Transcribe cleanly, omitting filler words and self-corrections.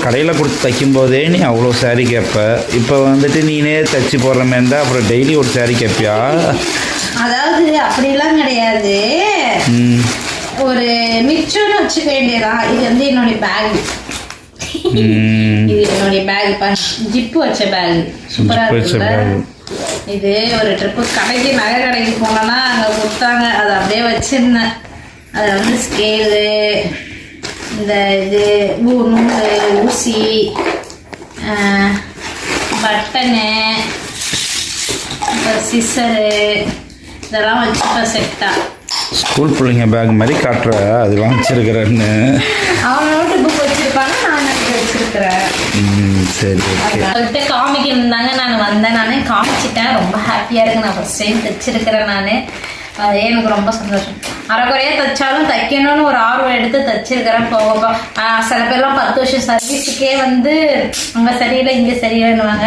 கடையில் கொடுத்து தைக்கும்போதே நீ அவ்வளோ சாரீ கேட்ப, இப்போ வந்துட்டு நீனே தைச்சி போடுற மாதிரி இருந்தால் அப்புறம் டெய்லி ஒரு சாரீ கேட்பியா? அதாவது அப்படிலாம் கிடையாது, ஒரு மிச்சம்னு வச்சுக்க வேண்டியதான். இது வந்து என்னுடைய பேக், இது என்னுடைய பேக், ஜிப்பு வச்ச பேக், சூப்பரா இருக்குல்ல. இது ஒரு ட்ரிப்பு கடைக்கு, நகை கடைக்கு போனோன்னா அங்கே கொடுத்தாங்க, அதை அப்படியே வச்சிருந்தேன். அதில் வந்து ஸ்கேலு, இந்த இது நூல், ஊசி, பட்டனு, அப்புறம் சிசரு, இதெல்லாம் வச்சுப்ப செட்டா. ஸ்கூல் பிள்ளைங்க பேக் மாதிரி காட்டுற, அதெல்லாம் வச்சிருக்கிறேன்னு. அவங்க நோட்டு புக் வச்சிருப்பாங்க, நான் வச்சிருக்கிறேன். சரி, சொல்லிட்டு காமிக்கணும் தாங்க நான் வந்தேன். நான் காமிச்சிட்டேன், ரொம்ப ஹாப்பியாக இருக்கு. நான் ஃபர்ஸ்ட் டைம் தைச்சிருக்கிறேன். நான் அதே எனக்கு ரொம்ப சந்தோஷம். அரைக்குறையாக தைச்சாலும் தைக்கணும்னு ஒரு ஆர்வம் எடுத்து தைச்சிருக்கிறேன். போக சில பேர்லாம் 10 வருஷம் சர்வீஸுக்கே வந்து அங்கே சரியில்லை இங்கே சரியில்லைன்னுவாங்க.